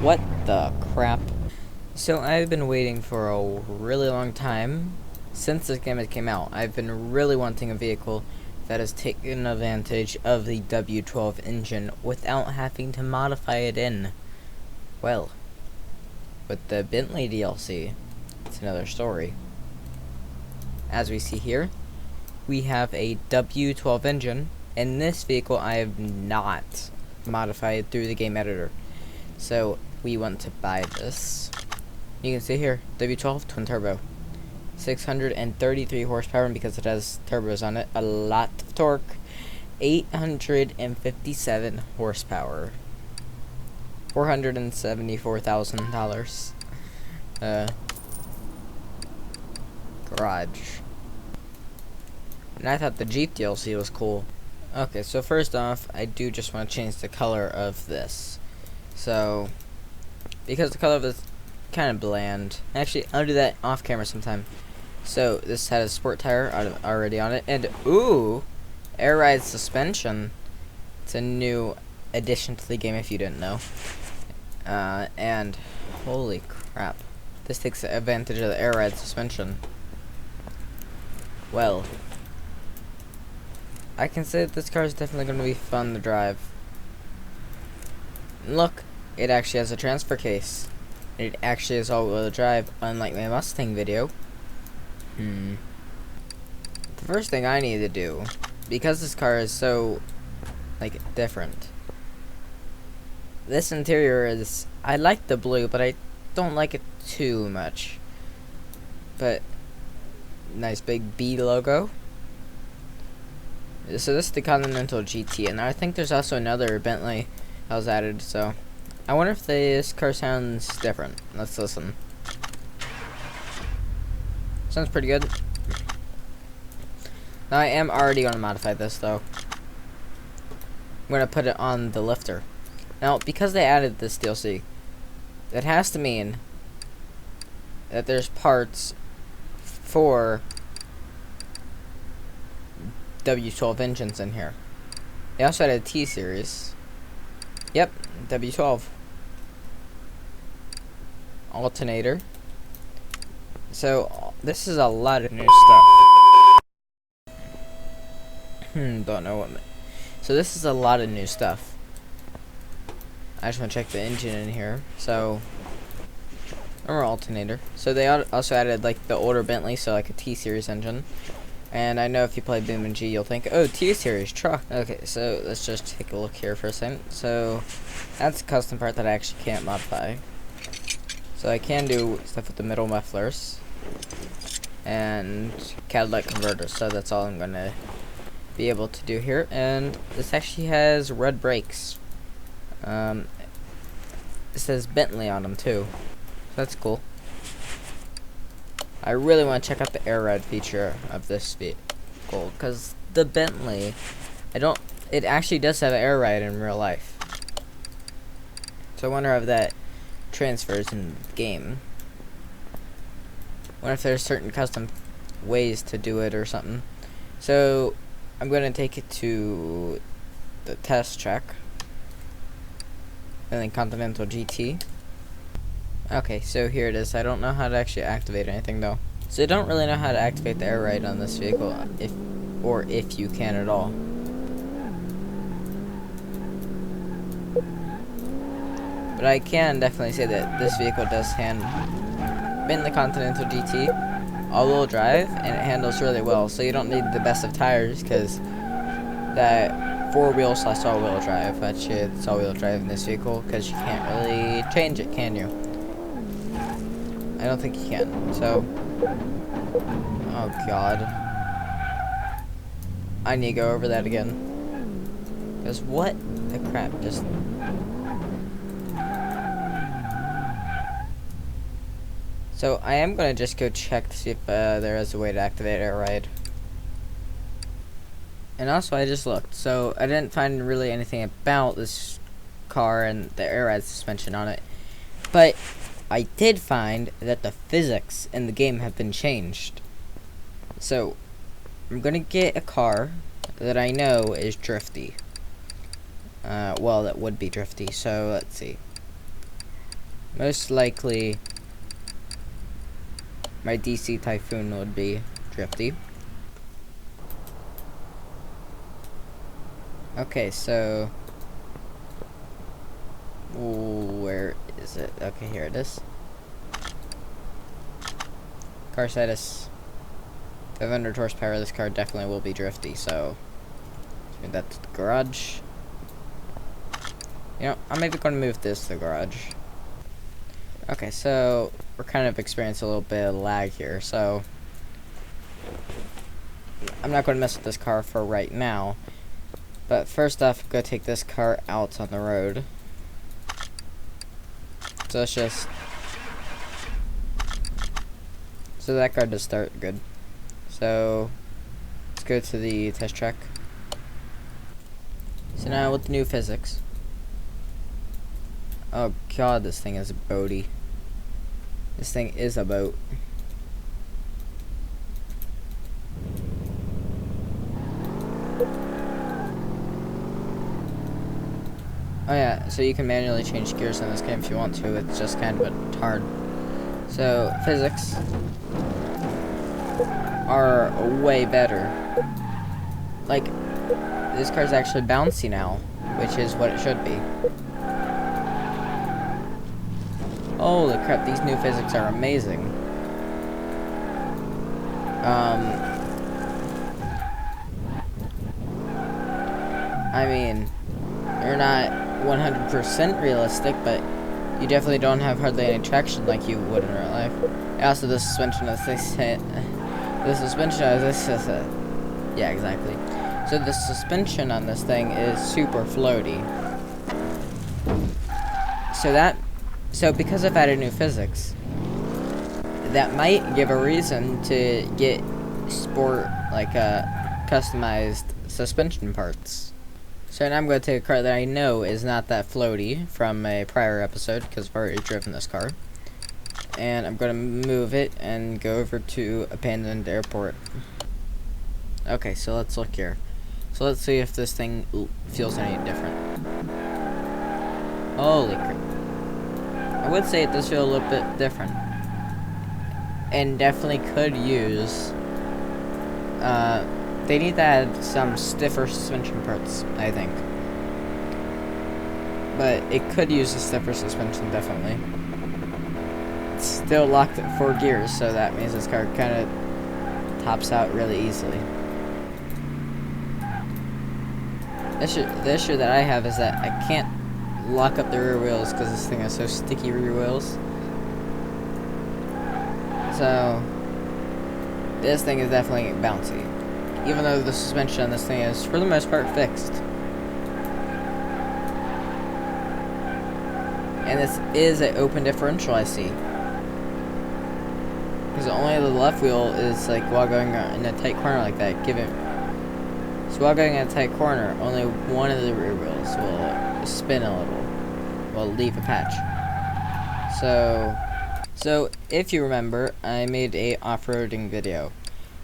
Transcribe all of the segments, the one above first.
What the crap? So I've been waiting for a really long time. Since this game came out, I've been really wanting a vehicle that has taken advantage of the W12 engine without having to modify it in. Well, with the Bentley DLC, it's another story. As we see here, we have a W12 engine, and this vehicle I have not modified through the game editor. So we want to buy this. You can see here, W12 twin turbo, 633 horsepower, and because it has turbos on it, a lot of torque, 857 horsepower, $474,000. Garage. And I thought the Jeep DLC was cool. Okay, so first off, I do just want to change the color of this. So, because the color of this kind of bland. Actually, I'll do that off camera sometime. So, this had a sport tire already on it. And, ooh, air ride suspension. It's a new addition to the game if you didn't know. And, holy crap. This takes advantage of the air ride suspension. Well, I can say that this car is definitely going to be fun to drive. And look, it actually has a transfer case. It actually is all-wheel drive, unlike my Mustang video. The first thing I need to do, because this car is so, like, different. This interior is, I like the blue, but I don't like it too much. But, nice big B logo. So this is the Continental GT, and I think there's also another Bentley that was added, so I wonder if this car sounds different. Let's listen. Sounds pretty good. Now I am already going to modify this though. I'm going to put it on the lifter. Now because they added this DLC, that has to mean that there's parts for W12 engines in here. They also had a T-Series. Yep, W12. Alternator. So, this is a lot of new stuff. Don't know what. So, this is a lot of new stuff. I just want to check the engine in here. So, or alternator. So, they also added, like, the older Bentley, so, like, a T-Series engine. And I know if you play BeamNG, you'll think, oh, T-Series truck. Okay, so let's just take a look here for a second. So, that's a custom part that I actually can't modify. So I can do stuff with the middle mufflers and catalytic converters. So that's all I'm going to be able to do here. And this actually has red brakes. It says Bentley on them too. So that's cool. I really want to check out the air ride feature of this vehicle, because the Bentley, it actually does have air ride in real life. So I wonder if that transfers in the game. I wonder if there's certain custom ways to do it or something. So I'm going to take it to the test track. And then Continental GT. Okay, so here it is. I don't know how to actually activate anything though. So I don't really know how to activate the air ride on this vehicle, if you can at all. But I can definitely say that this vehicle does been the Continental GT, all-wheel drive, and it handles really well. So you don't need the best of tires, because that 4-wheel / all-wheel drive, actually it's all-wheel drive in this vehicle, because you can't really change it, can you? I don't think you can. So, oh god, I need to go over that again. Because what the crap just. So I am gonna just go check to see if there is a way to activate air ride. And also I just looked, so I didn't find really anything about this car and the air ride suspension on it, but I did find that the physics in the game have been changed. So, I'm gonna get a car that I know is drifty. Well, that would be drifty, so let's see. Most likely, my DC Typhoon would be drifty. Okay, so... where is it? Okay, here it is. Car status. 500 horsepower. This car definitely will be drifty, so... move that to the garage. You know, I'm maybe going to move this to the garage. Okay, so... we're kind of experiencing a little bit of lag here, so... I'm not going to mess with this car for right now. But first off, I'm going to take this car out on the road. So let's just... so that car does start good. So, let's go to the test track. So now with the new physics. Oh god, this thing is a boaty. This thing is a boat. Oh yeah, so you can manually change gears in this game if you want to. It's just kind of hard. So, physics are way better. Like, this car's actually bouncy now, which is what it should be. Holy crap, these new physics are amazing. I mean, they're not 100% realistic, but you definitely don't have hardly any traction like you would in real life. Also, the suspension of this, yeah, exactly. So the suspension on this thing is super floaty. So because I've added new physics, that might give a reason to get sport, like, customized suspension parts. So now I'm going to take a car that I know is not that floaty from a prior episode, because I've already driven this car. And I'm going to move it and go over to abandoned airport. Okay, so let's look here. So let's see if this thing feels any different. Holy crap. I would say it does feel a little bit different. And definitely could use... they need to add some stiffer suspension parts, I think. But it could use a stiffer suspension, definitely. It's still locked at 4 gears, so that means this car kind of tops out really easily. The issue that I have is that I can't lock up the rear wheels because this thing has so sticky rear wheels. So, this thing is definitely bouncy. Even though the suspension on this thing is, for the most part, fixed. And this is an open differential, I see. Because only the left wheel is, like, while going in a tight corner like that, so while going in a tight corner, only one of the rear wheels will spin a little. Will leave a patch. So, if you remember, I made a off-roading video.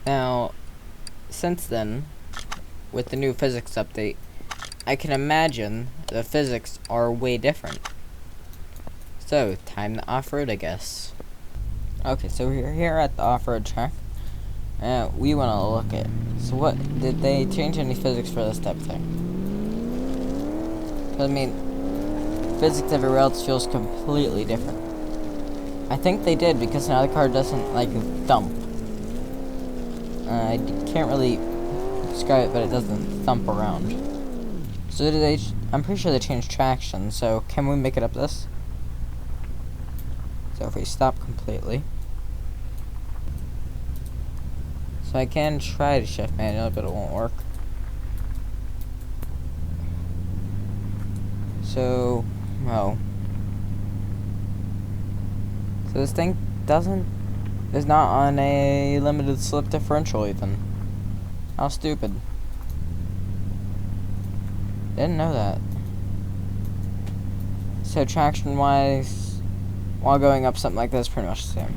Now, since then, with the new physics update, I can imagine the physics are way different. So, time to off-road, I guess. Okay, so we're here at the off-road track. We want to look at... so what... did they change any physics for this type of thing? I mean, physics everywhere else feels completely different. I think they did, because now the car doesn't, like, thump. I can't really describe it, but it doesn't thump around. So did they... I'm pretty sure they changed traction, so can we make it up this? So if we stop completely... so I can try to shift manually, but it won't work. So... oh. So this thing is not on a limited slip differential even. How stupid. Didn't know that. So traction wise, while going up something like this, pretty much the same.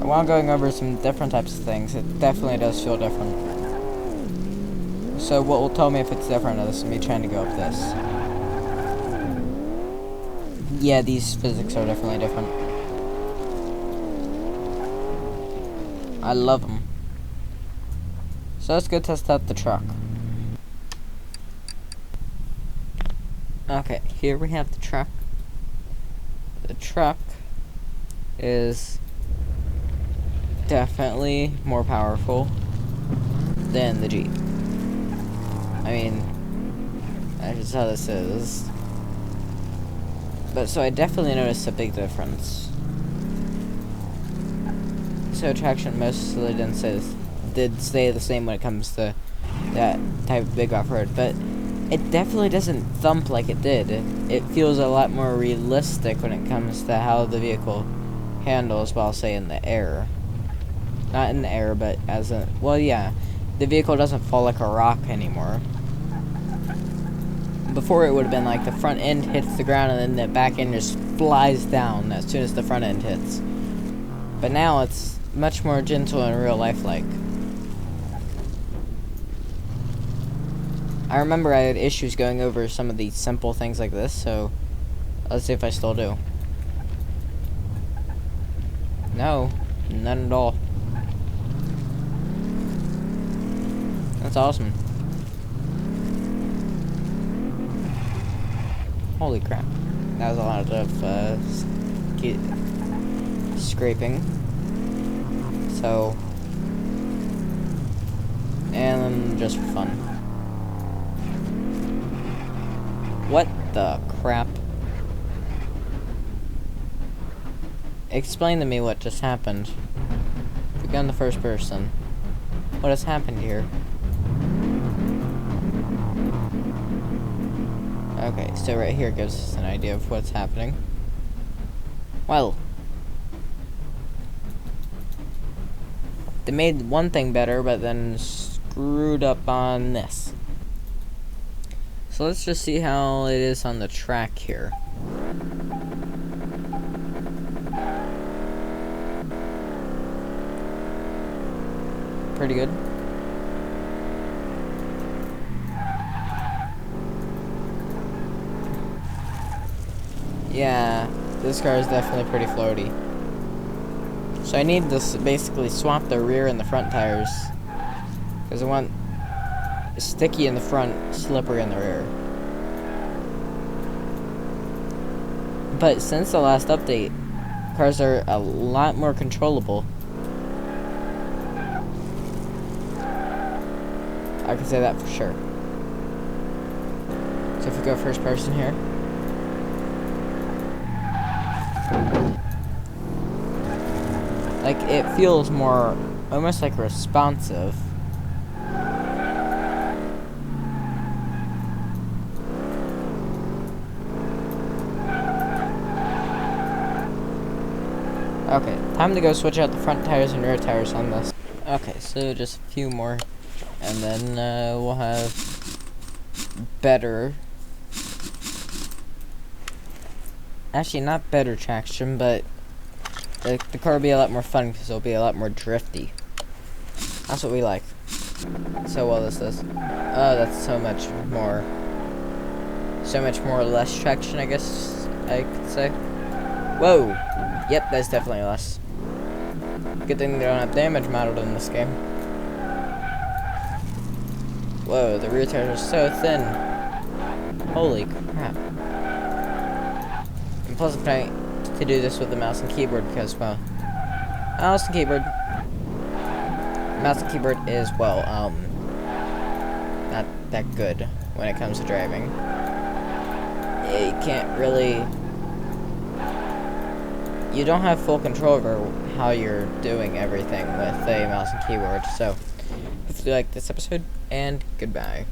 And while going over some different types of things, it definitely does feel different. So what will tell me if it's different is me trying to go up this. Yeah, these physics are definitely different. I love them. So let's go test out the truck. Okay, here we have the truck. The truck is definitely more powerful than the Jeep. I mean, that's just how this is. But so I definitely noticed a big difference. So traction mostly did stay the same when it comes to that type of big off-road, but it definitely doesn't thump like it did. It feels a lot more realistic when it comes to how the vehicle handles while, say, in the air. Not in the air, but as a... Well, yeah. The vehicle doesn't fall like a rock anymore. Before, it would have been like the front end hits the ground and then the back end just flies down as soon as the front end hits. But now it's much more gentle and real life-like. I remember I had issues going over some of these simple things like this, so let's see if I still do. No, none at all. That's awesome. Holy crap. That was a lot of scraping. So, and then just for fun. What the crap? Explain to me what just happened. We got in the first person. What has happened here? Okay, so right here gives us an idea of what's happening. Well, they made one thing better, but then screwed up on this. So let's just see how it is on the track here. Pretty good. Yeah, this car is definitely pretty floaty. So I need to basically swap the rear and the front tires, because I want sticky in the front, slippery in the rear. But since the last update, cars are a lot more controllable. I can say that for sure. So if we go first person here. Like, it feels more, almost like responsive. Okay, time to go switch out the front tires and rear tires on this. Okay, so just a few more, and then we'll have better, actually not better traction, but the car will be a lot more fun because it'll be a lot more drifty. That's what we like. So well this is. Oh, that's so much more less traction, I guess I could say. Whoa! Yep, that's definitely less. Good thing they don't have damage modeled in this game. Whoa, the rear tires are so thin. Holy crap. And plus I'm trying to do this with the mouse and keyboard because, well, mouse and keyboard is, well, not that good when it comes to driving. You can't really... You don't have full control over how you're doing everything with a mouse and keyboard, so hopefully you like this episode, and goodbye.